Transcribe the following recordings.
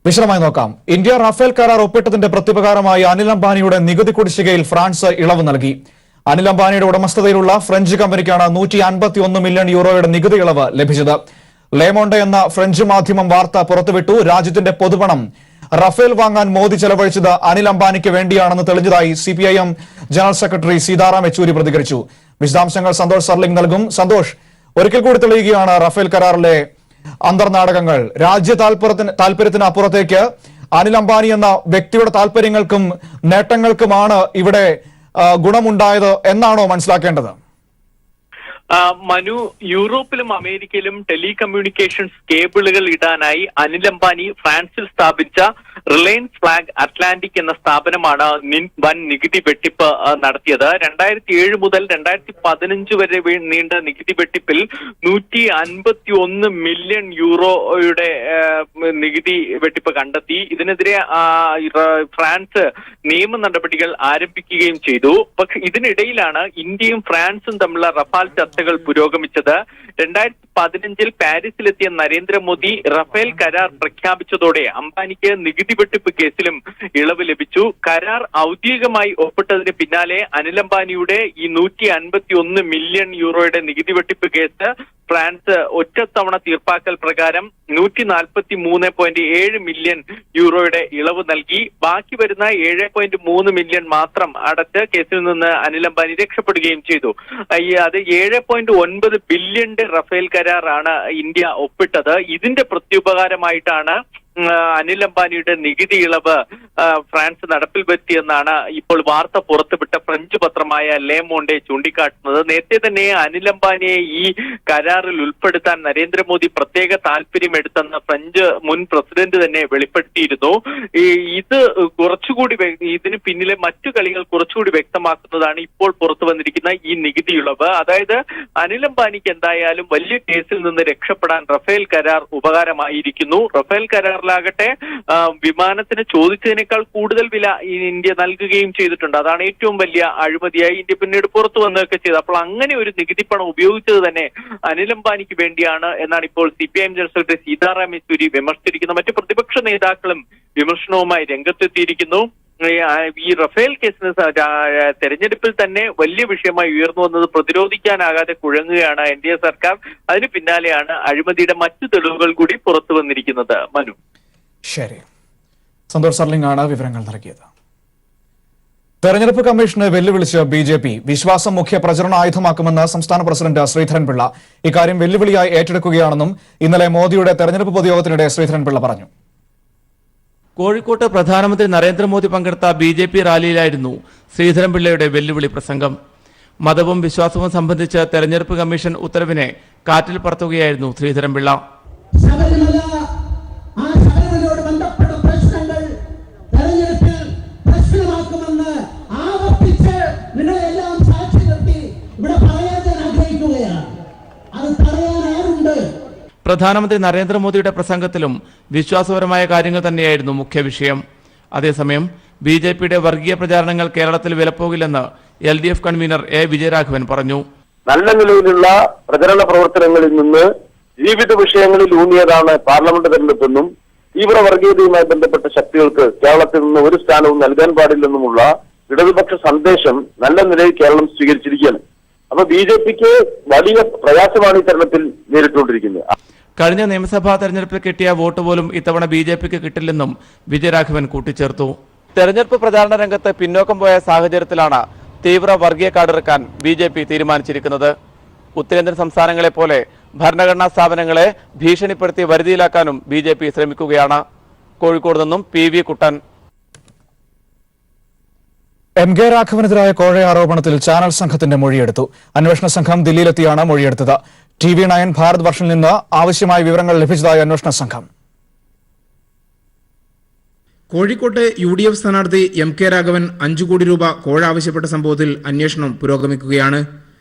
വിശദമായി നോക്കാം. India Rafale കരാർ ഒപ്പിട്ടതിന്റെ പ്രത്യുപകാരമായി അനിൽ അംബാനിയുടെ നികുതി കുടിശ്ശികയിൽ ഫ്രാൻസ് ഇളവ് നൽകി. അനിൽ അംബാനിയുടെ ഉടമസ്ഥതയിലുള്ള ഫ്രഞ്ച് കമ്പനിക്കാണ് 151 മില്യൺ യൂറോയുടെ നികുതി ഇളവ് ലഭിച്ചത്. ലേമോണ്ടെ എന്ന ഫ്രഞ്ച് മാധ്യമം വാർത്ത പുറത്തുവിട്ടു. രാജ്യത്തിന്റെ പൊതുപണം റഫേൽ വാങ്ങാൻ മോദി ചെലവഴിച്ചത് അനിൽ അംബാനിക്ക് വേണ്ടിയാണെന്ന് തെളിഞ്ഞതായി CPIM general secretary Sitaram Yechury പ്രതികരിച്ചു. വിശദാംശങ്ങൾ സന്തോഷ് സർലിംഗ് നൽകും. സന്തോഷ്, ഒരിക്കൽ കൂടി തെളിയുകയാണ് റഫേൽ കരാറിലെ അന്തർനാടകങ്ങൾ. രാജ്യ താൽപര്യത്തിന് അപ്പുറത്തേക്ക് അനിൽ അംബാനി എന്ന വ്യക്തിയുടെ താൽപര്യങ്ങൾക്കും നേട്ടങ്ങൾക്കുമാണ് ഇവിടെ ഗുണമുണ്ടായത് എന്നാണോ മനസ്സിലാക്കേണ്ടത്? മനു, യൂറോപ്പിലും അമേരിക്കയിലും ടെലികമ്മ്യൂണിക്കേഷൻസ് കേബിളുകൾ ഇടാനായി അനിൽ അംബാനി ഫ്രാൻസിൽ സ്ഥാപിച്ച റിലയൻസ് ഫ്ലാഗ് അറ്റ്ലാന്റിക് എന്ന സ്ഥാപനമാണ് വൻ നികുതി വെട്ടിപ്പ് നടത്തിയത്. 2007 മുതൽ 2015 വരെ നീണ്ട നികുതി വെട്ടിപ്പിൽ 151 മില്യൺ യൂറോയുടെ നികുതി വെട്ടിപ്പ് കണ്ടെത്തി. ഇതിനെതിരെ ഫ്രാൻസ് നിയമ നടപടികൾ ആരംഭിക്കുകയും ചെയ്തു. പക്ഷെ ഇതിനിടയിലാണ് ഇന്ത്യയും ഫ്രാൻസും തമ്മിലുള്ള റഫാൽ ചർച്ചകൾ പുരോഗമിച്ചത്. 2015 പാരീസിലെത്തിയ നരേന്ദ്രമോദി റഫേൽ കരാർ പ്രഖ്യാപിച്ചതോടെ അംബാനിക്ക് നികുതി വെട്ടിപ്പ് കേസിലും ഇളവ് ലഭിച്ചു. കരാർ ഔദ്യോഗികമായി ഒപ്പിട്ടതിന് പിന്നാലെ അനിൽ അംബാനിയുടെ ഈ 151 മില്യൺ യൂറോയുടെ നികുതി വെട്ടിപ്പ് കേസ് ഫ്രാൻസ് ഒറ്റത്തവണ തീർപ്പാക്കൽ പ്രകാരം 143.7 മില്യൺ യൂറോയുടെ ഇളവ് നൽകി. ബാക്കി വരുന്ന 7.3 മില്യൺ മാത്രം അടച്ച് കേസിൽ നിന്ന് അനിൽ അംബാനി രക്ഷപ്പെടുകയും ചെയ്തു. അത് 7.9 ബില്യന്റെ റഫേൽ കരാറാണ് ഇന്ത്യ ഒപ്പിട്ടത്. ഇതിന്റെ പ്രത്യുപകാരമായിട്ടാണ് അനിൽ അംബാനിയുടെ നികുതി ഇളവ് ഫ്രാൻസ് നടപ്പിൽ വരുത്തിയെന്നാണ് ഇപ്പോൾ വാർത്ത പുറത്തുവിട്ട ഫ്രഞ്ച് പത്രമായ ലേമോണ്ടെ ചൂണ്ടിക്കാട്ടുന്നത്. നേരത്തെ തന്നെ അനിൽ അംബാനിയെ ഈ കരാറിൽ ഉൾപ്പെടുത്താൻ നരേന്ദ്രമോദി പ്രത്യേക താല്പര്യമെടുത്തെന്ന് ഫ്രഞ്ച് മുൻ പ്രസിഡന്റ് തന്നെ വെളിപ്പെടുത്തിയിരുന്നു. ഇത് കുറച്ചുകൂടി ഇതിന് പിന്നിലെ മറ്റു കളികൾ കുറച്ചുകൂടി വ്യക്തമാക്കുന്നതാണ് ഇപ്പോൾ പുറത്തു വന്നിരിക്കുന്ന ഈ നികുതി ഇളവ്. അതായത് അനിൽ അംബാനിക്ക് എന്തായാലും വലിയ കേസിൽ നിന്ന് രക്ഷപ്പെടാൻ റഫേൽ കരാർ ഉപകാരമായിരിക്കുന്നു. റഫേൽ കരാർ ാകട്ടെ വിമാനത്തിന് ചോദിച്ചതിനേക്കാൾ കൂടുതൽ വില ഇന്ത്യ നൽകുകയും ചെയ്തിട്ടുണ്ട്. അതാണ് ഏറ്റവും വലിയ അഴിമതിയായി ഇന്ത്യ പിന്നീട് പുറത്തു വന്നതൊക്കെ ചെയ്തത്. അപ്പോൾ അങ്ങനെ ഒരു നികുതി പണം ഉപയോഗിച്ചത് തന്നെ അനിൽ അംബാനിക്ക് വേണ്ടിയാണ് എന്നാണ് ഇപ്പോൾ CPIM general secretary Sitaram Yechury വിമർശിച്ചിരിക്കുന്നത്. മറ്റു പ്രതിപക്ഷ നേതാക്കളും വിമർശനവുമായി രംഗത്തെത്തിയിരിക്കുന്നു. ഈ റഫേൽ കേസിന് തെരഞ്ഞെടുപ്പിൽ തന്നെ വലിയ വിഷയമായി ഉയർന്നു വന്നത് പ്രതിരോധിക്കാനാകാതെ കുഴങ്ങുകയാണ് NDA സർക്കാർ. അതിന് പിന്നാലെയാണ് അഴിമതിയുടെ മറ്റു തെളിവുകൾ കൂടി പുറത്തു വന്നിരിക്കുന്നത്. മനു, ശരി. സന്തോഷ് സർലിംഗ് ആണ് വിവരങ്ങൾ നൽകിയത്. തെരഞ്ഞെടുപ്പ് കമ്മീഷനെ വെല്ലുവിളിച്ച് BJP വിശ്വാസം മുഖ്യ പ്രചരണ ആയുധമാക്കുമെന്ന് സംസ്ഥാന പ്രസിഡന്റ് ശ്രീധരൻപിള്ള. ഇക്കാര്യം വെല്ലുവിളിയായി ഏറ്റെടുക്കുകയാണെന്നും ഇന്നലെ മോദിയുടെ തെരഞ്ഞെടുപ്പ് പൊതുയോഗത്തിനിടെ ശ്രീധരൻപിള്ള പറഞ്ഞു. കോഴിക്കോട്ട് പ്രധാനമന്ത്രി നരേന്ദ്രമോദി പങ്കെടുത്ത BJP റാലിയിലായിരുന്നു ശ്രീധരൻപിള്ളയുടെ വെല്ലുവിളി പ്രസംഗം. മതവും വിശ്വാസവും സംബന്ധിച്ച് തെരഞ്ഞെടുപ്പ് കമ്മീഷൻ ഉത്തരവിനെ കാറ്റിൽ പറത്തുകയായിരുന്നു ശ്രീധരൻപിള്ള. പ്രധാനമന്ത്രി നരേന്ദ്രമോദിയുടെ പ്രസംഗത്തിലും വിശ്വാസപരമായ കാര്യങ്ങൾ തന്നെയായിരുന്നു മുഖ്യ വിഷയം. അതേസമയം BJPയുടെ വർഗീയ പ്രചാരണങ്ങൾ കേരളത്തിൽ വിലപ്പോകില്ലെന്ന് LDF കൺവീനർ A. വിജയരാഘവൻ പറഞ്ഞു. നല്ല നിലയിലുള്ള പ്രചരണ പ്രവർത്തനങ്ങളിൽ നിന്ന് ജീവിത വിഷയങ്ങളിൽ ഊന്നിയതാണ് പാർലമെന്റ് തെരഞ്ഞെടുപ്പെന്നും തീവ്ര വർഗീയതയുമായി ബന്ധപ്പെട്ട ശക്തികൾക്ക് കേരളത്തിൽ നിന്ന് ഒരു സ്ഥാനവും നൽകാൻ പാടില്ലെന്നുമുള്ള ഇടതുപക്ഷ സന്ദേശം നല്ല നിലയിൽ കേരളം സ്വീകരിച്ചിരിക്കുകയാണ്. അപ്പൊ BJPക്ക് വലിയ പ്രയാസമാണ് ഈ തെരഞ്ഞെടുപ്പിൽ നേരിട്ടുകൊണ്ടിരിക്കുന്നത്. കഴിഞ്ഞ നിയമസഭാ തെരഞ്ഞെടുപ്പിൽ കിട്ടിയ വോട്ട് പോലും ഇത്തവണ BJPക്ക് കിട്ടില്ലെന്നും വിജയരാഘവൻ കൂട്ടിച്ചേർത്തു. തെരഞ്ഞെടുപ്പ് പ്രചാരണ രംഗത്ത് പിന്നോക്കം പോയ സാഹചര്യത്തിലാണ് തീവ്ര വർഗീയ കാർഡിറക്കാൻ BJP തീരുമാനിച്ചിരിക്കുന്നത്. ഉത്തരേന്ത്യൻ സംസ്ഥാനങ്ങളെ പോലെ ഭരണഘടനാ സ്ഥാപനങ്ങളെ ഭീഷണിപ്പെടുത്തി വരുതിയിലാക്കാനും BJP ശ്രമിക്കുകയാണ്. കോഴിക്കോട് നിന്നും PV കുട്ടൻ. MK രാഘവനെതിരായ കോഴ ആരോപണത്തിൽ ചാനൽ സംഘത്തിന്റെ മൊഴിയെടുത്തു. അന്വേഷണ സംഘം ദില്ലിയിലെത്തിയാണ് മൊഴിയെടുത്തത്. TV9 ഭാരത് വർഷിൽ നിന്ന് ആവശ്യമായ വിവരങ്ങൾ ലഭിച്ചതായി അന്വേഷണ സംഘം. കോഴിക്കോട്ടെ UDF സ്ഥാനാർത്ഥി MK രാഘവൻ 5 കോടി രൂപ കോഴ ആവശ്യപ്പെട്ട സംഭവത്തിൽ അന്വേഷണം പുരോഗമിക്കുകയാണ്.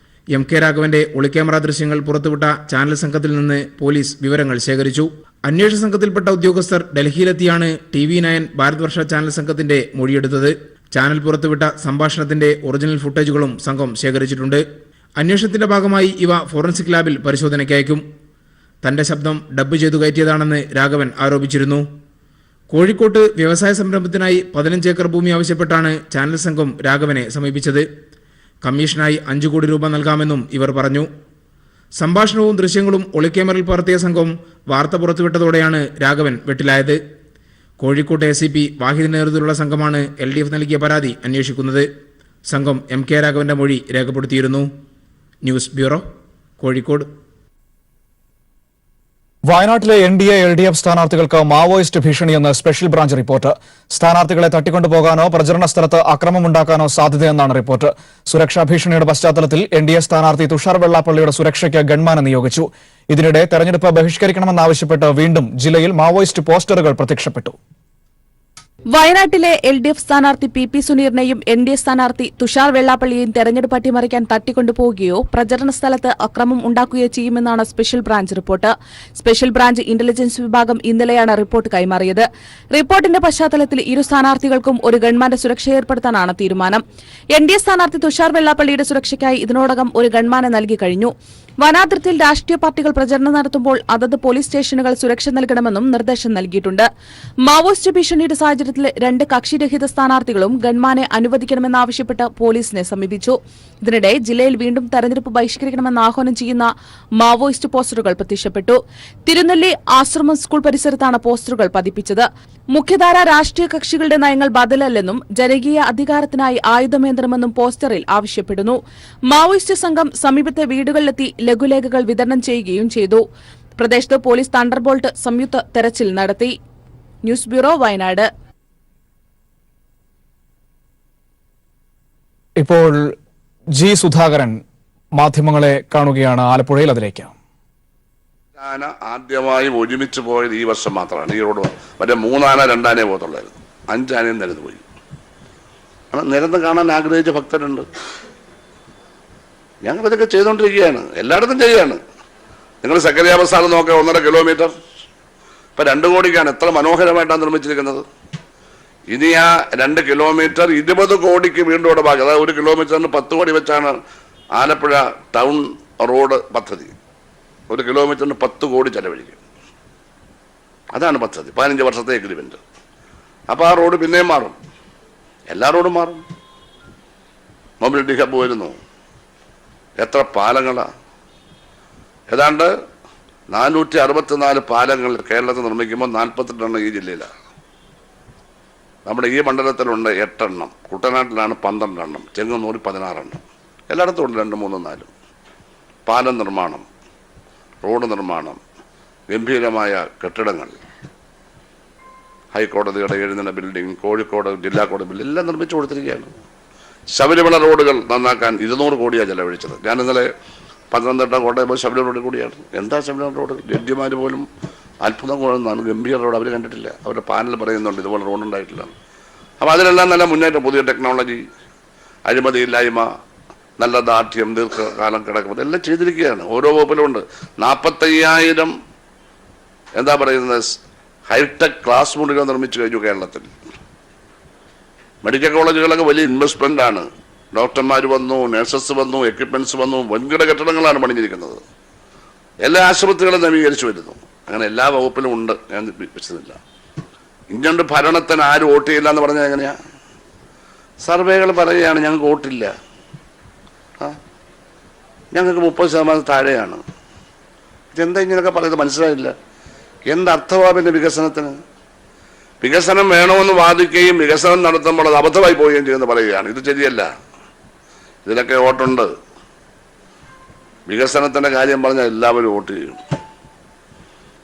MK രാഘവന്റെ ഒളിക്യാമറ ദൃശ്യങ്ങൾ പുറത്തുവിട്ട ചാനൽ സംഘത്തിൽ നിന്ന് പോലീസ് വിവരങ്ങൾ ശേഖരിച്ചു. അന്വേഷണ സംഘത്തിൽപ്പെട്ട ഉദ്യോഗസ്ഥർ ഡൽഹിയിലെത്തിയാണ് TV9 ഭാരത് വർഷ ചാനൽ സംഘത്തിന്റെ മൊഴിയെടുത്തത്. ചാനൽ പുറത്തുവിട്ട സംഭാഷണത്തിന്റെ ഒറിജിനൽ ഫുട്ടേജുകളും സംഘം ശേഖരിച്ചിട്ടുണ്ട്. അന്വേഷണത്തിന്റെ ഭാഗമായി ഇവ ഫോറൻസിക് ലാബിൽ പരിശോധനയ്ക്ക് അയക്കും. തന്റെ ശബ്ദം ഡബ്ബ് ചെയ്തു കയറ്റിയതാണെന്ന് രാഘവൻ ആരോപിച്ചിരുന്നു. കോഴിക്കോട്ട് വ്യവസായ സംരംഭത്തിനായി 15 ഏക്കർ ഭൂമി ആവശ്യപ്പെട്ടാണ് ചാനൽ സംഘം രാഘവനെ സമീപിച്ചത്. കമ്മീഷനായി 5 കോടി രൂപ നൽകാമെന്നും ഇവർ പറഞ്ഞു. സംഭാഷണവും ദൃശ്യങ്ങളും ഒളിക്യാമറയിൽ പകർത്തിയ സംഘം വാർത്ത പുറത്തുവിട്ടതോടെയാണ് രാഘവൻ വെട്ടിലായത്. കോഴിക്കോട്ട് ACP വാഹിദിന്റെ നേതൃത്വത്തിലുള്ള സംഘമാണ് LDF നൽകിയ പരാതി അന്വേഷിക്കുന്നത്. സംഘം MK രാഘവന്റെ മൊഴി രേഖപ്പെടുത്തിയിരുന്നു. News bureau, Kozhikode. വയനാട്ടിലെ NDA LDF സ്ഥാനാർത്ഥികൾക്ക് മാവോയിസ്റ്റ് ഭീഷണിയെന്ന് സ്പെഷ്യൽ ബ്രാഞ്ച് റിപ്പോർട്ട്. സ്ഥാനാർത്ഥികളെ തട്ടിക്കൊണ്ടുപോകാനോ പ്രചരണ സ്ഥലത്ത് അക്രമമുണ്ടാക്കാനോ സാധ്യതയെന്നാണ് റിപ്പോർട്ട്. സുരക്ഷാ ഭീഷണിയുടെ പശ്ചാത്തലത്തിൽ NDA സ്ഥാനാർത്ഥി തുഷാർ വെള്ളാപ്പള്ളിയുടെ സുരക്ഷയ്ക്ക് ഗൺമാനെ നിയോഗിച്ചു. ഇതിനിടെ തെരഞ്ഞെടുപ്പ് ബഹിഷ്കരിക്കണമെന്നാവശ്യപ്പെട്ട് വീണ്ടും ജില്ലയിൽ മാവോയിസ്റ്റ് പോസ്റ്ററുകൾ പ്രത്യക്ഷപ്പെട്ടു. വയനാട്ടിലെ LDF സ്ഥാനാർത്ഥി PP സുനീറിനെയും NDA സ്ഥാനാർത്ഥി തുഷാർ വെള്ളാപ്പള്ളിയെയും തെരഞ്ഞെടുപ്പ് അട്ടിമറിക്കാൻ തട്ടിക്കൊണ്ടുപോവുകയോ പ്രചരണ സ്ഥലത്ത് അക്രമം ഉണ്ടാക്കുകയോ ചെയ്യുമെന്നാണ് special branch report. Special branch intelligence വിഭാഗം ഇന്നലെയാണ് റിപ്പോർട്ട് കൈമാറിയത്. റിപ്പോർട്ടിന്റെ പശ്ചാത്തലത്തിൽ ഇരു സ്ഥാനാർത്ഥികൾക്കും ഒരു ഗൺമാന്റെ സുരക്ഷ ഏർപ്പെടുത്താനാണ് തീരുമാനം. NDA സ്ഥാനാർത്ഥി തുഷാർ വെള്ളാപ്പള്ളിയുടെ സുരക്ഷയ്ക്കായി ഇതിനോടകം ഒരു ഗൺമാനെ നൽകി കഴിഞ്ഞു. വനാതിർത്തിയിൽ രാഷ്ട്രീയ പാർട്ടികൾ പ്രചരണം നടത്തുമ്പോൾ അതത് പോലീസ് സ്റ്റേഷനുകൾ സുരക്ഷ നൽകണമെന്നും നിർദ്ദേശം നൽകിയിട്ടുണ്ട്. മാവോയിസ്റ്റ് ഭീഷണിയുടെ സാഹചര്യത്തിൽ 2 കക്ഷിരഹിത സ്ഥാനാർത്ഥികളും ഗൺമാനെ അനുവദിക്കണമെന്നാവശ്യപ്പെട്ട് പോലീസിനെ സമീപിച്ചു. ഇതിനിടെ ജില്ലയിൽ വീണ്ടും തെരഞ്ഞെടുപ്പ് ബഹിഷ്കരിക്കണമെന്ന് ആഹ്വാനം ചെയ്യുന്ന മാവോയിസ്റ്റ് പോസ്റ്ററുകൾ പ്രത്യക്ഷപ്പെട്ടു. തിരുനെല്ലി ആശ്രമം സ്കൂൾ പരിസരത്താണ് പോസ്റ്ററുകൾ പതിപ്പിച്ചത്. മുഖ്യധാര രാഷ്ട്രീയ കക്ഷികളുടെ നയങ്ങൾ ബദലല്ലെന്നും ജനകീയ അധികാരത്തിനായി ആയുധമേന്തണമെന്നും പോസ്റ്ററിൽ ആവശ്യപ്പെടുന്നു. മാവോയിസ്റ്റ് സംഘം സമീപത്തെ വീടുകളിലെത്തി ലഘുലേഖകൾ വിതരണം ചെയ്യുകയും ചെയ്തു. പ്രദേശത്ത് പോലീസ് തണ്ടർബോൾട്ട് സംയുക്ത തെരച്ചിൽ നടത്തി. News bureau, Wayanad. ഇപ്പോൾ G സുധാകരൻ മാധ്യമങ്ങളെ കാണുകയാണ് ആലപ്പുഴയിൽ. അതിലേക്ക്. ആന ആദ്യമായി ഒരുമിച്ച് പോയത് ഈ വർഷം മാത്രമാണ്. ഈ റോഡ് മറ്റേ 3 ആന 2 ആനയെ പോകത്തുള്ളായിരുന്നു. 5 ആനയും നിരന്ന് പോയി. നിരന്ന് കാണാൻ ആഗ്രഹിച്ച ഭക്തരുണ്ട്. ഞങ്ങൾ ഇതൊക്കെ ചെയ്തുകൊണ്ടിരിക്കുകയാണ്, എല്ലായിടത്തും ചെയ്യുകയാണ്. നിങ്ങൾ സക്കറിയാബസാറ് നോക്കുക, 1.5 കിലോമീറ്റർ ഇപ്പം 2 കോടിക്കാണ്. എത്ര മനോഹരമായിട്ടാണ് നിർമ്മിച്ചിരിക്കുന്നത്. ഇനി ആ 2 കിലോമീറ്റർ 20 കോടിക്ക് വീണ്ടും ഇവിടെ ബാക്കി. അതായത് 1 കിലോമീറ്ററിന് 10 കോടി വെച്ചാണ് ആലപ്പുഴ ടൗൺ റോഡ് പദ്ധതി. 1 കിലോമീറ്ററിന് 10 കോടി ചെലവഴിക്കും. അതാണ് പദ്ധതി. 15 വർഷത്തെ എഗ്രിമെന്റ്. അപ്പോൾ ആ റോഡ് പിന്നെയും മാറും, എല്ലാ റോഡും മാറും. മൊബിലിറ്റി ഹബ് വരുന്നു. എത്ര പാലങ്ങളാണ്! ഏതാണ്ട് 464 പാലങ്ങൾ കേരളത്തിൽ നിർമ്മിക്കുമ്പോൾ 42 എണ്ണം ഈ ജില്ലയിലാണ്. നമ്മുടെ ഈ മണ്ഡലത്തിലുണ്ട് 8 എണ്ണം, കുട്ടനാട്ടിലാണ് 12 എണ്ണം, ചെങ്ങന്നൂരിൽ 16 എണ്ണം. എല്ലായിടത്തും ഉണ്ട് 2, 3, 4. പാലം നിർമ്മാണം, റോഡ് നിർമ്മാണം, ഗംഭീരമായ കെട്ടിടങ്ങൾ, ഹൈക്കോടതിയുടെ 7 നില ബിൽഡിംഗ്, കോഴിക്കോട് ജില്ലാ കോടതി ബിൽഡിംഗ് എല്ലാം നിർമ്മിച്ചു കൊടുത്തിരിക്കുകയാണ്. ശബരിമല റോഡുകൾ നന്നാക്കാൻ 200 കോടിയാണ് ചെലവഴിച്ചത്. ഞാൻ ഇന്നലെ പത്തനംതിട്ട കോട്ടയം ശബരിമല റോഡ് കൂടിയാണ്. എന്താ ശബരിമല റോഡ്? ജഡ്ജിമാർ പോലും അത്ഭുതം കൊള്ളുന്നതാണ്. ഗംഭീര റോഡ് അവർ കണ്ടിട്ടില്ല. അവരുടെ പാനൽ പറയുന്നുണ്ട് ഇതുപോലെ റോഡ് ഉണ്ടായിട്ടില്ല. അപ്പോൾ അതിലെല്ലാം നല്ല മുന്നേറ്റം, പുതിയ ടെക്നോളജി, അഴിമതിയില്ലായ്മ, നല്ല ദാർഢ്യം, ദീർഘകാലം കിടക്കുന്നത് എല്ലാം ചെയ്തിരിക്കുകയാണ്. ഓരോ വകുപ്പിലും ഉണ്ട്. 45,000 എന്താ പറയുന്നത് ഹൈടെക് ക്ലാസ് മുറികൾ നിർമ്മിച്ചു കഴിഞ്ഞു കേരളത്തിൽ. മെഡിക്കൽ കോളേജുകളൊക്കെ വലിയ ഇൻവെസ്റ്റ്മെൻ്റ് ആണ്. ഡോക്ടർമാർ വന്നു, നഴ്സസ് വന്നു, എക്യുപ്മെൻറ്റ്സ് വന്നു, വൻകിട കെട്ടിടങ്ങളാണ് പണിഞ്ഞിരിക്കുന്നത്. എല്ലാ ആശുപത്രികളും നവീകരിച്ചു വരുന്നു. അങ്ങനെ എല്ലാ വകുപ്പിലും ഉണ്ട്. ഞാൻ വെച്ചതില്ല. ഇങ്ങോട്ട് ഭരണത്തിന് ആരും വോട്ട് ചെയ്യില്ല എന്ന് പറഞ്ഞാൽ എങ്ങനെയാണ്? സർവേകൾ പറയുകയാണ് ഞങ്ങൾക്ക് വോട്ടില്ല, ഞങ്ങൾക്ക് 30% താഴെയാണ്. ഇതെന്താ ഇങ്ങനെയൊക്കെ പറയുന്നത്? മനസ്സിലായില്ല. എന്തർത്ഥമാണ് പിന്നെ വികസനത്തിന്? വികസനം വേണമെന്ന് വാദിക്കുകയും വികസനം നടത്തുമ്പോൾ അത് അബദ്ധമായി പോവുകയും ചെയ്യുമെന്ന് പറയുകയാണ്. ഇത് ശരിയല്ല. ഇതിലൊക്കെ വോട്ടുണ്ട്. വികസനത്തിൻ്റെ കാര്യം പറഞ്ഞാൽ എല്ലാവരും വോട്ട് ചെയ്യും.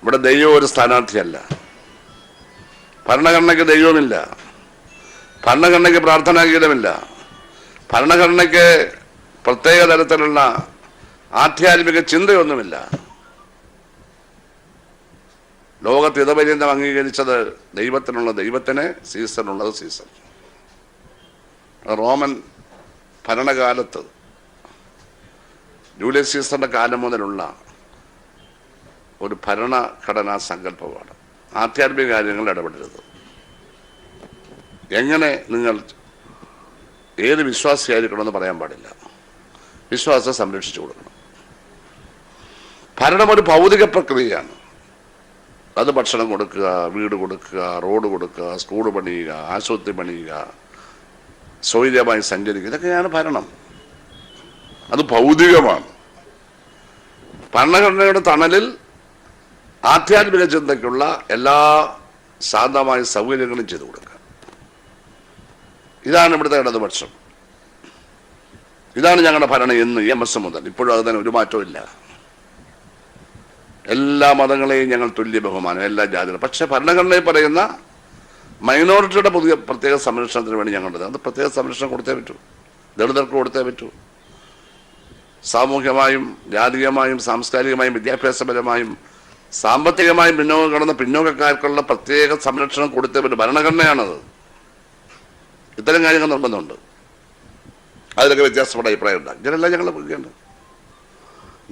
ഇവിടെ ദൈവം ഒരു സ്ഥാനാർത്ഥിയല്ല. ഭരണഘടനയ്ക്ക് ദൈവമില്ല, ഭരണഘടനയ്ക്ക് പ്രാർത്ഥനാഗീതമില്ല, ഭരണഘടനയ്ക്ക് പ്രത്യേക തരത്തിലുള്ള ആധ്യാത്മിക ചിന്തയൊന്നുമില്ല. ലോകത്ത് ഇതപര്യന്തം അംഗീകരിച്ചത് ദൈവത്തിനുള്ള ദൈവത്തിന്, സീസണുള്ളത് സീസൺ. റോമൻ ഭരണകാലത്ത് ജൂലിയസ് സീസറിൻ്റെ കാലം മുതലുള്ള ഒരു ഭരണഘടനാ സങ്കല്പമാണ്. ആധ്യാത്മിക കാര്യങ്ങൾ ഇടപെടരുത്. എങ്ങനെ നിങ്ങൾ ഏത് വിശ്വാസിയായിരിക്കണമെന്ന് പറയാൻ പാടില്ല. വിശ്വാസം സംരക്ഷിച്ചു കൊടുക്കണം. ഭരണം ഒരു ഭൗതിക പ്രക്രിയയാണ്. അത് ഭക്ഷണം കൊടുക്കുക, വീട് കൊടുക്കുക, റോഡ് കൊടുക്കുക, സ്കൂൾ പണിയുക, ആശുപത്രി പണിയുക, സ്വൈര്യമായി സഞ്ചരിക്കുക, ഇതൊക്കെയാണ് ഭരണം. അത് ഭൗതികമാണ്. ഭരണഘടനയുടെ തണലിൽ ആധ്യാത്മിക ചിന്തയ്ക്കുള്ള എല്ലാ ശാന്തമായ സൗകര്യങ്ങളും ചെയ്തു കൊടുക്കുക. ഇതാണ് ഇവിടുത്തെ ഇടതുപക്ഷം. ഇതാണ് ഞങ്ങളുടെ ഭരണം എന്ന് EMS മുതൽ ഇപ്പോഴും അത് തന്നെ, ഒരു മാറ്റവും ഇല്ല. എല്ലാ മതങ്ങളെയും ഞങ്ങൾ തുല്യ ബഹുമാനം, എല്ലാ ജാതികളും. പക്ഷെ ഭരണഘടനയിൽ പറയുന്ന മൈനോറിറ്റിയുടെ പുതിയ പ്രത്യേക സംരക്ഷണത്തിന് വേണ്ടി ഞങ്ങളുടേത്. അത് പ്രത്യേക സംരക്ഷണം കൊടുത്തേ പറ്റൂ, ദളിതർക്ക് കൊടുത്തേ പറ്റൂ. സാമൂഹ്യമായും ജാതീയമായും സാംസ്കാരികമായും വിദ്യാഭ്യാസപരമായും സാമ്പത്തികമായും പിന്നോക്കം കടന്ന പിന്നോക്കക്കാർക്കുള്ള പ്രത്യേക സംരക്ഷണം കൊടുത്തേ പറ്റും. ഭരണഘടനയാണത്. ഇത്തരം കാര്യങ്ങൾ നിർബന്ധമുണ്ട്. അതിലൊക്കെ വ്യത്യാസപ്പെട്ട അഭിപ്രായം ഉണ്ടാകും. ഇതിനെല്ലാം ഞങ്ങൾ പോകേണ്ടത്.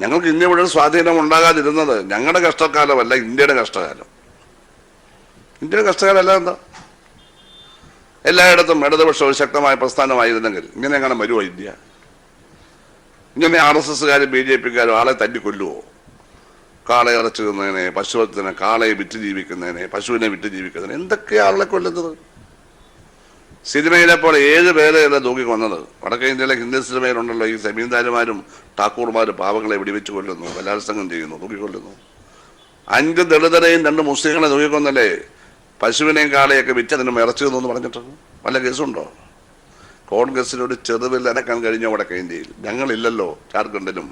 ഞങ്ങൾക്ക് ഇന്ത്യ മുഴുവൻ സ്വാധീനം ഉണ്ടാകാതിരുന്നത് ഞങ്ങളുടെ കഷ്ടകാലമല്ല, ഇന്ത്യയുടെ കഷ്ടകാലം. ഇന്ത്യയുടെ കഷ്ടകാലം അല്ല എന്താ? എല്ലായിടത്തും ഇടതുപക്ഷം ഒരു ശക്തമായ പ്രസ്ഥാനമായിരുന്നെങ്കിൽ ഇങ്ങനെ എങ്ങനെ വരുമോ ഇന്ത്യ? ഇങ്ങനെ RSSകാരും BJPക്കാരും ആളെ തല്ലിക്കൊല്ലുവോ? കാളയെ ഇറച്ചു തിന്നതിനെ, പശുവത്തിന് കാളയെ വിറ്റ് ജീവിക്കുന്നതിനെ, പശുവിനെ വിറ്റ് ജീവിക്കുന്നതിനെ എന്തൊക്കെയാണ് ആളെ കൊല്ലുന്നത്? സിനിമയിലെ പോലെ 7 പേരെയല്ല തൂക്കി കൊന്നത്. വടക്കേ ഇന്ത്യയിലെ ഹിന്ദി സിനിമയിലുണ്ടല്ലോ, ഈ സെമീന്ദാരുമാരും ഠാക്കൂർമാരും പാവങ്ങളെ വെടിവെച്ച് കൊല്ലുന്നു, ബലാത്സംഗം ചെയ്യുന്നു, തൂക്കിക്കൊല്ലുന്നു. 5 ദളിതരെയും 2 മുസ്ലിങ്ങളെ തൂക്കിക്കൊന്നല്ലേ പശുവിനെയും കാളയൊക്കെ വിറ്റതിനും ഇറച്ചു തന്നു എന്ന് പറഞ്ഞിട്ട് വല്ല കേസുണ്ടോ? കോൺഗ്രസിനൊരു ചെറുവിൽ അനക്കാൻ കഴിഞ്ഞോ വടക്കേ ഇന്ത്യയിൽ? ഞങ്ങളില്ലല്ലോ. ജാർഖണ്ഡിലും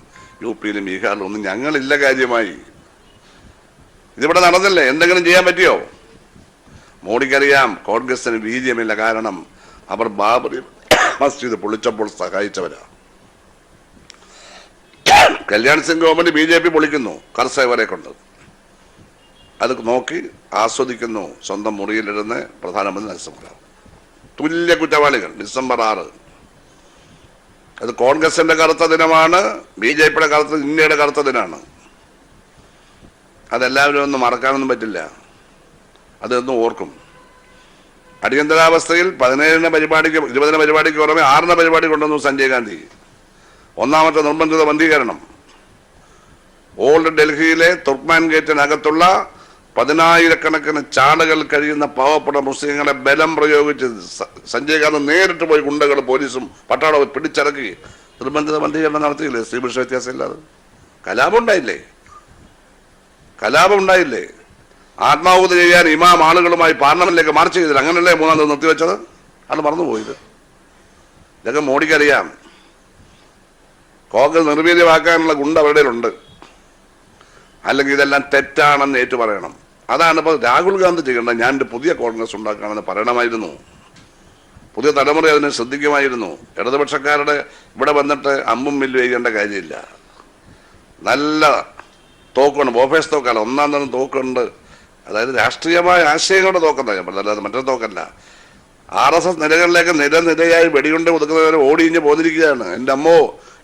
UP യിലും ബീഹാറിലും ഒന്നും ഞങ്ങളില്ല. കാര്യമായി ഇതിവിടെ നടന്നില്ലേ? എന്തെങ്കിലും ചെയ്യാൻ പറ്റിയോ? മോഡിക്കറിയാം കോൺഗ്രസിന് വീര്യമില്ല. കാരണം അവർ ബാബറി മസ്ജിദ് പൊളിച്ചപ്പോൾ സഹായിച്ചവരാ. കല്യാൺ സിംഗ് ഗവൺമെന്റ് BJP പൊളിക്കുന്നു കർസേവരെ കൊണ്ട്. അത് നോക്കി ആസ്വദിക്കുന്നു സ്വന്തം മുറിയിലിരുന്ന് പ്രധാനമന്ത്രി നരസിംഹറാവു. തുല്യ കുറ്റവാളികൾ. ഡിസംബർ 6 അത് കോൺഗ്രസിന്റെ കറുത്ത ദിനമാണ്, BJPയുടെ കറുത്ത, ഇന്ത്യയുടെ കറുത്ത ദിനമാണ്. അതെല്ലാവരും ഒന്നും മറക്കാനൊന്നും പറ്റില്ല. അതൊന്നും ഓർക്കും. അടിയന്തരാവസ്ഥയിൽ 17 പരിപാടിക്ക് 20 പരിപാടിക്ക് പുറമെ 6 പരിപാടി കൊണ്ടുവന്നു സഞ്ജയ് ഗാന്ധി. ഒന്നാമത്തെ നിർബന്ധിത ബന്ധീകരണം. ഓൾഡ് ഡൽഹിയിലെ തുർക്ക്മാൻ ഗേറ്റിനകത്തുള്ള 10,000-കണക്കിന് ചാടുകൾ കഴിയുന്ന പാവപ്പെട്ട മുസ്ലിങ്ങളെ ബലം പ്രയോഗിച്ച് സഞ്ജയ് ഗാന്ധി നേരിട്ട് പോയി ഗുണ്ടകൾ പോലീസും പട്ടാളവും പിടിച്ചിറക്കി നിർബന്ധിത ബന്ധീകരണം നടത്തിയില്ലേ? സ്ത്രീ പുരുഷ വ്യത്യാസം ഇല്ലാതെ. കലാപം ഉണ്ടായില്ലേ? ആത്മാഹുതി ചെയ്യാൻ ഇമാം ആളുകളുമായി പാർലമെന്റിലേക്ക് മാർച്ച് ചെയ്തില്ല. അങ്ങനെയല്ലേ 3-ാം ദിവസം നിർത്തിവെച്ചത്? അത് മറന്നുപോയത്. ഇതൊക്കെ മോഡിക്കറിയാം. കോൺഗ്രസ് നിർവീര്യമാക്കാനുള്ള ഗുണ്ട അവരുടെ ഉണ്ട്. അല്ലെങ്കിൽ ഇതെല്ലാം തെറ്റാണെന്ന് ഏറ്റു പറയണം. അതാണ് ഇപ്പോൾ രാഹുൽ ഗാന്ധി ചെയ്യേണ്ടത്. ഞാൻ ഒരു പുതിയ കോൺഗ്രസ് ഉണ്ടാക്കാമെന്ന് പറയണമായിരുന്നു. പുതിയ തലമുറ അതിനെ ശ്രദ്ധിക്കുമായിരുന്നു. ഇടതുപക്ഷക്കാരുടെ ഇവിടെ വന്നിട്ട് അമ്പും വില്ലും ചെയ്യേണ്ട കാര്യമില്ല. നല്ല തോക്കുണ്ട്, ബോഫേസ് തോക്കാണ്, 1-ാം തരം തോക്കുണ്ട്. അതായത് രാഷ്ട്രീയമായ ആശയങ്ങളുടെ തോക്കെന്നാണ് ഞാൻ പറഞ്ഞത്, അല്ലാതെ മറ്റൊരു തോക്കല്ല. RSS നിലകളിലേക്ക് നിരയായി വെടികൊണ്ട് ഒതുക്കുന്നവരെ ഓടിയിഞ്ഞ് പോന്നിരിക്കുകയാണ്. എൻ്റെ അമ്മോ,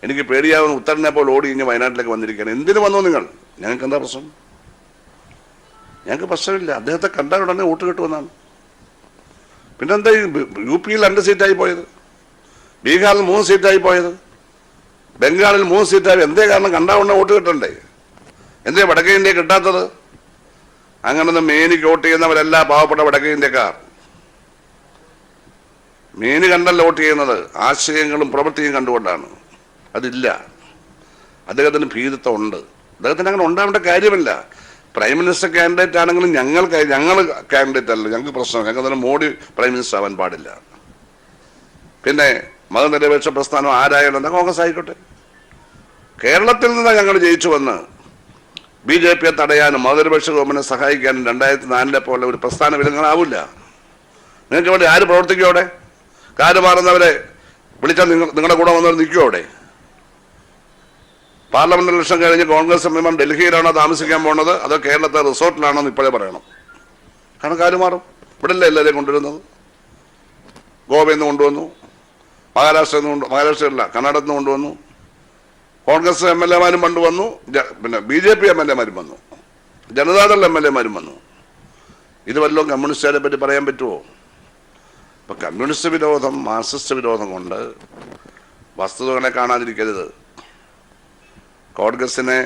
എനിക്ക് പേടിയാവുന്ന ഉത്തരനെ പോലെ ഓടിയിഞ്ഞ് വയനാട്ടിലേക്ക് വന്നിരിക്കുകയാണ്. എന്തിനു വന്നു നിങ്ങൾ? ഞങ്ങൾക്ക് എന്താ പ്രശ്നം? ഞങ്ങൾക്ക് പ്രശ്നമില്ല. അദ്ദേഹത്തെ കണ്ടാൽ ഉടനെ വോട്ട് കിട്ടുമെന്നാണ്. പിന്നെന്താ UP യിൽ 2 സീറ്റായി പോയത്, ബീഹാറിൽ 3 സീറ്റായി പോയത്, ബംഗാളിൽ 3 സീറ്റായി? എന്തേ കാരണം? കണ്ടാൽ ഉടനെ വോട്ട് കിട്ടണ്ടേ? എന്തേ വടക്കേ ഇന്ത്യ കിട്ടാത്തത്? അങ്ങനൊന്നും മേനിക്ക് വോട്ട് ചെയ്യുന്നവരല്ല പാവപ്പെട്ട വടക്കേ ഇന്ത്യക്കാർ. മേനി കണ്ടല്ല വോട്ട് ചെയ്യുന്നത്, ആശയങ്ങളും പ്രവൃത്തിയും കണ്ടുകൊണ്ടാണ്. അതില്ല. അദ്ദേഹത്തിന് ഭീതിത്വം ഉണ്ട്. അദ്ദേഹത്തിന് അങ്ങനെ ഉണ്ടാവേണ്ട കാര്യമില്ല. പ്രൈം മിനിസ്റ്റർ കാൻഡിഡേറ്റ് ആണെങ്കിലും ഞങ്ങൾ കാൻഡിഡേറ്റ് അല്ല, ഞങ്ങൾക്ക് പ്രശ്നം. ഞങ്ങൾക്ക് തന്നെ മോഡി പ്രൈം മിനിസ്റ്റർ ആവാൻ പാടില്ല. പിന്നെ മതനിരപേക്ഷ പ്രസ്ഥാനം ആരായാലും എന്താ, കോൺഗ്രസ് ആയിക്കോട്ടെ. കേരളത്തിൽ നിന്നാണ് ഞങ്ങൾ ജയിച്ചു വന്ന് BJPയെ തടയാനും മതനിരപേക്ഷ ഗവൺമെന്റിനെ സഹായിക്കാനും 2004 പോലെ ഒരു പ്രസ്ഥാനം വിലങ്ങളാവില്ല. നിങ്ങൾക്ക് വേണ്ടി ആര് പ്രവർത്തിക്കും? അവിടെ കാലുമാറുന്നവരെ വിളിച്ചാൽ നിങ്ങളുടെ കൂടെ വന്നവർ നിൽക്കുമോ? അവിടെ പാർലമെന്റ് ഇലക്ഷൻ കഴിഞ്ഞ് കോൺഗ്രസ് എംപിമാർ ഡൽഹിയിലാണോ താമസിക്കാൻ പോകുന്നത്, അതോ കേരളത്തെ റിസോർട്ടിലാണോ എന്ന് ഇപ്പോഴേ പറയണം. കാരണം കാലുമാറും. ഇവിടെ അല്ലേ എല്ലാവരെയും കൊണ്ടുവരുന്നത്? ഗോവയിൽ നിന്ന് കൊണ്ടുവന്നു, മഹാരാഷ്ട്രയില്ല കർണാടകത്തിൽ നിന്ന് കൊണ്ടുവന്നു, കോൺഗ്രസ് MLA-മാരും കൊണ്ടുവന്നു, പിന്നെ BJP MLA-മാരും വന്നു, ജനതാദൾ MLA-മാരും വന്നു. ഇത് വല്ലതും കമ്മ്യൂണിസ്റ്റുകാരെ പറ്റി പറയാൻ പറ്റുമോ? ഇപ്പം കമ്മ്യൂണിസ്റ്റ് വിരോധം, മാർക്സിസ്റ്റ് വിരോധം കൊണ്ട് വസ്തുതകളെ കാണാതിരിക്കരുത്. കോൺഗ്രസിനെ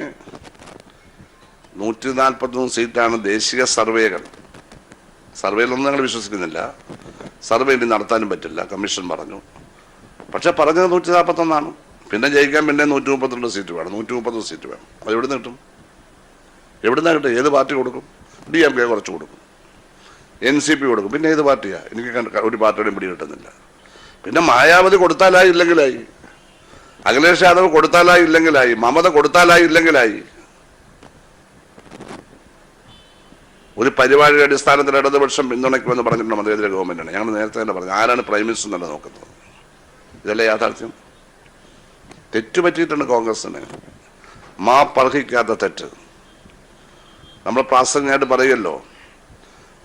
141 സീറ്റാണ് ദേശീയ സർവേകൾ. സർവേയിലൊന്നും ഞങ്ങൾ വിശ്വസിക്കുന്നില്ല. സർവേ ഇനി നടത്താനും പറ്റില്ല, കമ്മീഷൻ പറഞ്ഞു. പക്ഷെ പറഞ്ഞത് 141. പിന്നെ ജയിക്കാൻ പിന്നെ 132 സീറ്റ് വേണം, 130 സീറ്റ് വേണം. അത് എവിടെ നിന്ന് കിട്ടും? എവിടുന്നാ കിട്ടും? ഏത് പാർട്ടി കൊടുക്കും? DMK കുറച്ച് കൊടുക്കും, NCP കൊടുക്കും. പിന്നെ ഏത് പാർട്ടിയാ? എനിക്ക് ഒരു പാർട്ടിയുടെയും പിടി കിട്ടുന്നില്ല. പിന്നെ മായാവതി കൊടുത്താലായി ഇല്ലെങ്കിലായി, അഖിലേഷ് യാദവ് കൊടുത്താലായി ഇല്ലെങ്കിലായി, മമത കൊടുത്താലായി ഇല്ലെങ്കിലായി. ഒരു പരിപാടിയുടെ അടിസ്ഥാനത്തിൽ ഇടതുപക്ഷം പിന്തുണയ്ക്കുമെന്ന് പറഞ്ഞിട്ടുണ്ട് മതേതര ഗവൺമെന്റാണ്. ഞങ്ങൾ നേരത്തെ തന്നെ പറഞ്ഞു, ആരാണ് പ്രൈം മിനിസ്റ്റർ എന്നല്ല നോക്കുന്നത്. ഇതല്ലേ യാഥാർത്ഥ്യം? തെറ്റുപറ്റിയിട്ടുണ്ട് കോൺഗ്രസിന്, മാപ്പർഹിക്കാത്ത തെറ്റ്. നമ്മൾ പ്രാസംഗികമായിട്ട് പറയുമല്ലോ,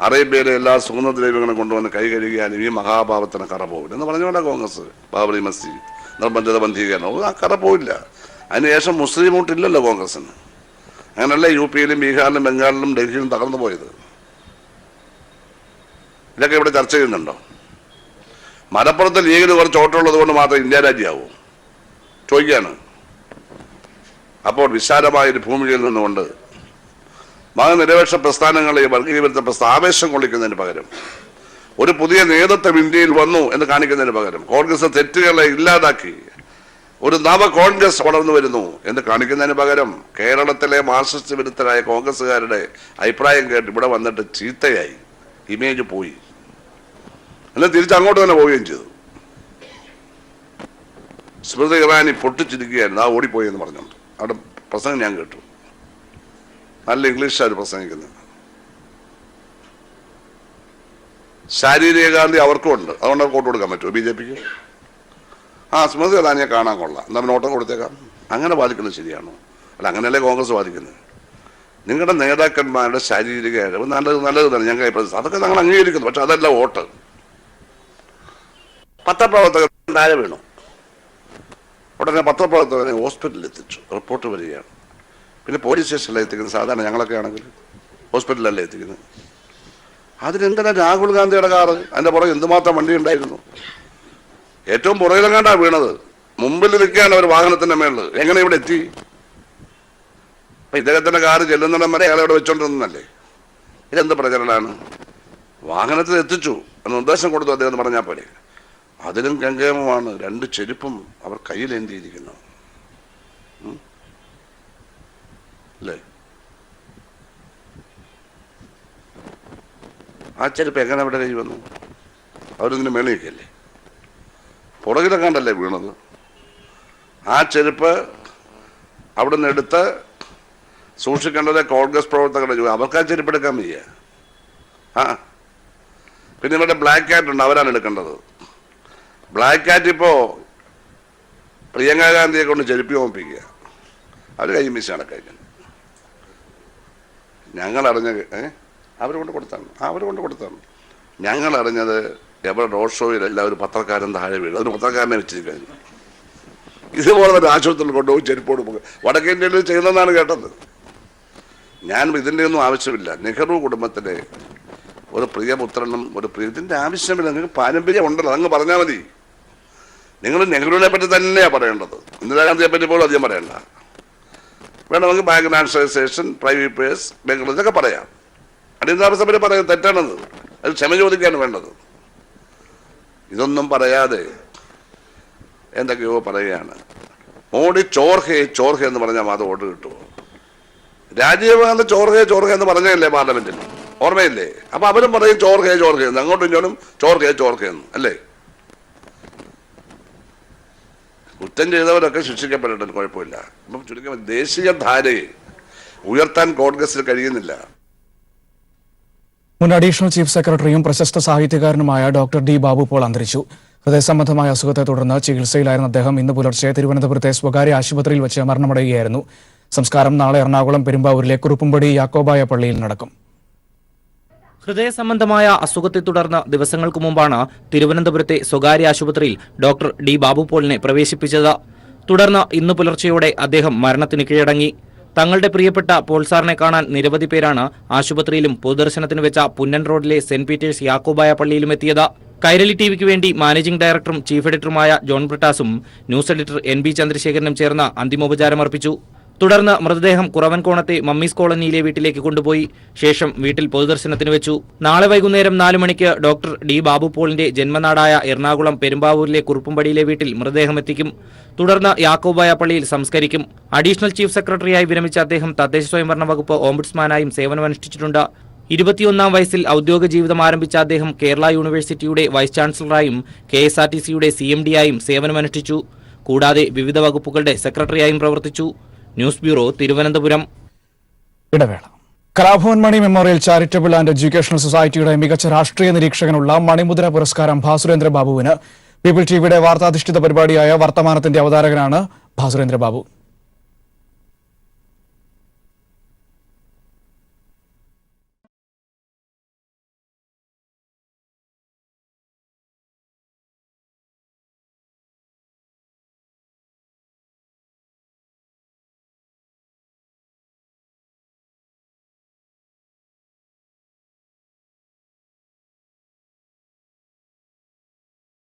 അറേബ്യയിലെ എല്ലാ സുഗന്ധദ്രവ്യങ്ങളും കൊണ്ടുവന്ന് കൈ കഴുകിയാലും ഈ മഹാഭാവത്തിന് കറ പോവില്ല എന്ന് പറഞ്ഞുകൊണ്ടാ കോൺഗ്രസ് ബാബറി മസ്ജിദ് നിർബന്ധിത ബന്ധീകരണം. ആ കറ പോവില്ല. അതിനുശേഷം മുസ്ലിം വോട്ടില്ലല്ലോ കോൺഗ്രസിന്. അങ്ങനല്ലേ UP-യിലും ബീഹാറിലും ബംഗാളിലും ഡൽഹിയിലും തകർന്നു പോയത്. ഇതൊക്കെ ഇവിടെ ചർച്ച ചെയ്യുന്നുണ്ടോ? മലപ്പുറത്ത് ലീഗിന് കുറച്ച് വോട്ടുള്ളത് കൊണ്ട് മാത്രം ഇന്ത്യ രാജ്യമാവും ചോദിക്കുകയാണ്. അപ്പോൾ വിശാലമായൊരു ഭൂമിയിൽ നിന്നുകൊണ്ട് മതനിരപേക്ഷ പ്രസ്ഥാനങ്ങളെ വർഗീയവിരുദ്ധ ആവേശം കൊള്ളിക്കുന്നതിന് പകരം, ഒരു പുതിയ നേതൃത്വം ഇന്ത്യയിൽ വന്നു എന്ന് കാണിക്കുന്നതിന് പകരം, കോൺഗ്രസ് തെറ്റുകളെ ഇല്ലാതാക്കി ഒരു നവ കോൺഗ്രസ് വളർന്നു വരുന്നു എന്ന് കാണിക്കുന്നതിന് പകരം, കേരളത്തിലെ മാർക്സിസ്റ്റ് വിരുദ്ധരായ കോൺഗ്രസ്സുകാരുടെ അഭിപ്രായം കേട്ട് ഇവിടെ വന്നിട്ട് ചീത്തയായി, ഇമേജ് പോയി, എന്നാൽ തിരിച്ചങ്ങോട്ട് തന്നെ പോവുകയും ചെയ്തു. സ്മൃതി ഇറാനി പൊട്ടിച്ചിരിക്കുകയായിരുന്നു, ആ ഓടിപ്പോയി എന്ന് പറഞ്ഞുകൊണ്ട്. അവിടെ പ്രസംഗം ഞാൻ കേട്ടു, നല്ല ഇംഗ്ലീഷാണ് പ്രസംഗിക്കുന്നത്. ശാരീരിക ഗാന്ധി അവർക്കും ഉണ്ട്, അതുകൊണ്ട് വോട്ട് കൊടുക്കാൻ പറ്റുമോ BJPക്ക്? സ്മൃതി ഇറാനിയെ കാണാൻ കൊള്ളാം, എന്നാൽ നോട്ടം കൊടുത്തേക്കാം. അങ്ങനെ ബാധിക്കുന്നത് ശരിയാണോ? അല്ല, അങ്ങനെയല്ലേ കോൺഗ്രസ് ബാധിക്കുന്നത്. നിങ്ങളുടെ നേതാക്കന്മാരുടെ ശാരീരിക കഴിവ് നല്ലത് തന്നെ, ഞങ്ങൾ അതൊക്കെ ഞങ്ങൾ അംഗീകരിക്കുന്നു. പക്ഷെ അതല്ല വോട്ട്. പത്രപ്രവർത്തകർ താഴെ വീണു, ഉടനെ പത്രപ്രവർത്തകനെ ഹോസ്പിറ്റലിൽ എത്തിച്ചു, റിപ്പോർട്ട് വരികയാണ്. പിന്നെ പോലീസ് സ്റ്റേഷനിൽ എത്തിക്കുന്നത്. സാധാരണ ഞങ്ങളൊക്കെ ആണെങ്കിൽ ഹോസ്പിറ്റലല്ലേ എത്തിക്കുന്നത്. അതിനെന്തിനാ രാഹുൽ ഗാന്ധിയുടെ കാറ്? അതിൻ്റെ പുറകെ എന്തുമാത്രം വണ്ടി ഉണ്ടായിരുന്നു? ഏറ്റവും പുറകിലെങ്ങാണ്ടാണ് വീണത്. മുമ്പിൽ നിൽക്കുകയാണ് ഒരു വാഹനത്തിന്റെ മേളിൽ. എങ്ങനെ ഇവിടെ എത്തി? അപ്പൊ ഇദ്ദേഹത്തിന്റെ കാറ് ചെല്ലുന്നിടം വരെ അയാളെ ഇവിടെ വെച്ചോണ്ടിരുന്നല്ലേ. ഇതെന്ത് പ്രചരണമാണ്? വാഹനത്തിൽ എത്തിച്ചു എന്ന് നിർദ്ദേശം കൊടുത്തു അദ്ദേഹം പറഞ്ഞാൽ പോലെ. അതിലും ഗംഗേമമാണ് 2 ചെരുപ്പും അവർ കയ്യിലേന്തിയിരിക്കുന്നു. അല്ലേ? ആ ചെരുപ്പ് എങ്ങനെ അവിടെ കൈ വന്നു? അവരിതിന് മേളിക്കല്ലേ, പുറകിലെങ്ങാണ്ടല്ലേ വീണത്. ആ ചെരുപ്പ് അവിടെ നിന്ന് എടുത്ത് സൂക്ഷിക്കേണ്ടത് കോൺഗ്രസ് പ്രവർത്തകരുടെ ജോലി. അവർക്ക് ആ ചെരുപ്പ് എടുക്കാൻ വയ്യ. പിന്നെ ഇവിടെ ബ്ലാക്ക് കാറ്റ് ഉണ്ട്, അവരാണ് എടുക്കേണ്ടത്. ബ്ലാക്ക് കാറ്റ് ഇപ്പോ പ്രിയങ്ക ഗാന്ധിയെ കൊണ്ട് ചെരുപ്പി ഓമിപ്പിക്കുക. അവർ കൈമീശ കണക്കായിരിക്കും. ഞങ്ങൾ അറിഞ്ഞ അവർ കൊണ്ട് കൊടുത്താണ്. ഞങ്ങൾ അറിഞ്ഞത് എവിടെ റോഡ് ഷോയിൽ എല്ലാവരും പത്രക്കാരൻ താഴെ വീഴും. അതിന് പത്രക്കാരനെ വെച്ചിരിക്കുന്നു. ഇതുപോലെ തന്നെ ആശുപത്രിയിൽ കൊണ്ടുപോയി ചെരുപ്പോട് പോകും. വടക്കേ ഇന്ത്യയിൽ ചെയ്യുന്നതെന്നാണ് കേട്ടത്. ഞാൻ ഇതിൻ്റെ ഒന്നും ആവശ്യമില്ല. നെഹ്റു കുടുംബത്തിലെ ഒരു പ്രിയപുത്രനും ഇതിൻ്റെ ആവശ്യമില്ല. നിങ്ങൾക്ക് പാരമ്പര്യം ഉണ്ടല്ലോ, അതങ്ങ് പറഞ്ഞാൽ മതി. നിങ്ങൾ നെഹ്റുവിനെ പറ്റി തന്നെയാണ് പറയേണ്ടത്. ഇന്ദിരാഗാന്ധിയെ പറ്റി പോലും അധികം പറയണ്ട. വേണമെങ്കിൽ bank nationalisation, private purse, bank, ഇതൊക്കെ പറയാം. അടിയന്തരാവസ്ഥ പറ്റി പറയാം, തെറ്റാണത്. അത് ക്ഷമ ചോദിക്കാണ് വേണ്ടത്. ഇതൊന്നും പറയാതെ എന്തൊക്കെയോ പറയുകയാണ്. മോഡി ചോർഹേ എന്ന് പറഞ്ഞാൽ അത് വോട്ട് കിട്ടുമോ? രാജീവ് ഗാന്ധി ചോർഹേ എന്ന് പറഞ്ഞല്ലേ പാർലമെന്റിൽ, ഓർമ്മയില്ലേ? അപ്പൊ അവരും പറയും ചോർഹേ എന്ന്, അങ്ങോട്ടും ഇങ്ങോട്ടും ചോർഹേ എന്ന്, അല്ലേ? കുറ്റം ചെയ്തവരൊക്കെ ശിക്ഷിക്കപ്പെട്ടിട്ടുണ്ട്, കുഴപ്പമില്ല. അപ്പം ചുരുക്കം ദേശീയ ധാരയെ ഉയർത്താൻ കോൺഗ്രസിന് കഴിയുന്നില്ല. മുൻ അഡീഷണൽ ചീഫ് സെക്രട്ടറിയും പ്രശസ്ത സാഹിത്യകാരനുമായ ഡോക്ടർ ഡി ബാബു പോൾ അന്തരിച്ചു. ഹൃദയസംബന്ധമായ അസുഖത്തെ തുടർന്ന് ചികിത്സയിലായിരുന്ന അദ്ദേഹം ഇന്ന് പുലർച്ചെ തിരുവനന്തപുരത്തെ സ്വകാര്യ ആശുപത്രിയിൽ വെച്ച് മരണമടയുകയായിരുന്നു. സംസ്കാരം നാളെ എറണാകുളം പെരുമ്പാവൂരിലെ കുറുപ്പുംപടി യാക്കോബായ പള്ളിയിൽ നടക്കും. ഹൃദയ സംബന്ധമായ അസുഖത്തെ തുടർന്ന് ദിവസങ്ങൾക്ക് മുമ്പാണ് തിരുവനന്തപുരത്തെ സ്വകാര്യ ആശുപത്രിയിൽ ഡോക്ടർ ഡി ബാബു പോളിനെ പ്രവേശിപ്പിച്ചത്. തുടർന്ന് ഇന്ന് പുലർച്ചെയോടെ അദ്ദേഹം മരണത്തിന് കീഴടങ്ങി. തങ്ങളുടെ പ്രിയപ്പെട്ട പോൾ സാറിനെ കാണാൻ നിരവധി പേരാണ് ആശുപത്രിയിലും പൊതുദർശനത്തിന് വെച്ച പുന്നൻ റോഡിലെ സെന്റ് പീറ്റേഴ്സ് യാക്കോബായ പള്ളിയിലും എത്തിയത്. കൈരളി ടിവിക്ക് വേണ്ടി മാനേജിംഗ് ഡയറക്ടറും ചീഫ് എഡിറ്ററുമായ ജോൺ ബ്രിട്ടാസും ന്യൂസ് എഡിറ്റർ NB ചന്ദ്രശേഖരനും ചേർന്ന് അന്തിമോപചാരം അർപ്പിച്ചു. തുടർന്ന് മൃതദേഹം കുറവൻകോണത്തെ മമ്മീസ് കോളനിയിലെ വീട്ടിലേക്ക് കൊണ്ടുപോയി. ശേഷം വീട്ടിൽ പൊതുദർശനത്തിന് വെച്ചു. നാളെ വൈകുന്നേരം 4 മണിക്ക് ഡോക്ടർ ഡി ബാബു പോളിന്റെ ജന്മനാടായ എറണാകുളം പെരുമ്പാവൂരിലെ കുറുപ്പുംപടിയിലെ വീട്ടിൽ മൃതദേഹം എത്തിക്കും. തുടർന്ന് യാക്കോബായ പള്ളിയിൽ സംസ്കരിക്കും. അഡീഷണൽ ചീഫ് സെക്രട്ടറിയായി വിരമിച്ച അദ്ദേഹം തദ്ദേശ സ്വയംഭരണ വകുപ്പ് ഓംബുഡ്സ്മാനായും സേവനമനുഷ്ഠിച്ചിട്ടുണ്ട്. 21 വയസ്സിൽ ഔദ്യോഗിക ജീവിതം ആരംഭിച്ച അദ്ദേഹം കേരള യൂണിവേഴ്സിറ്റിയുടെ വൈസ് ചാൻസലറായും KSRTCയുടെ CMDയായും സേവനമനുഷ്ഠിച്ചു. കൂടാതെ വിവിധ വകുപ്പുകളുടെ സെക്രട്ടറിയായും പ്രവർത്തിച്ചു. News bureau, Thiruvananthapuram. ഇടവേള. Kalabhavan Mani memorial charitable and educational സൊസൈറ്റിയുടെ മികച്ച രാഷ്ട്രീയ നിരീക്ഷകനുള്ള മണിമുദ്ര പുരസ്കാരം ഭാസുരേന്ദ്ര ബാബുവിന്. പീപ്പിൾ ടിവിയുടെ വാർത്താധിഷ്ഠിത പരിപാടിയായ വർത്തമാനത്തിന്റെ അവതാരകനാണ് ഭാസുരേന്ദ്ര ബാബു.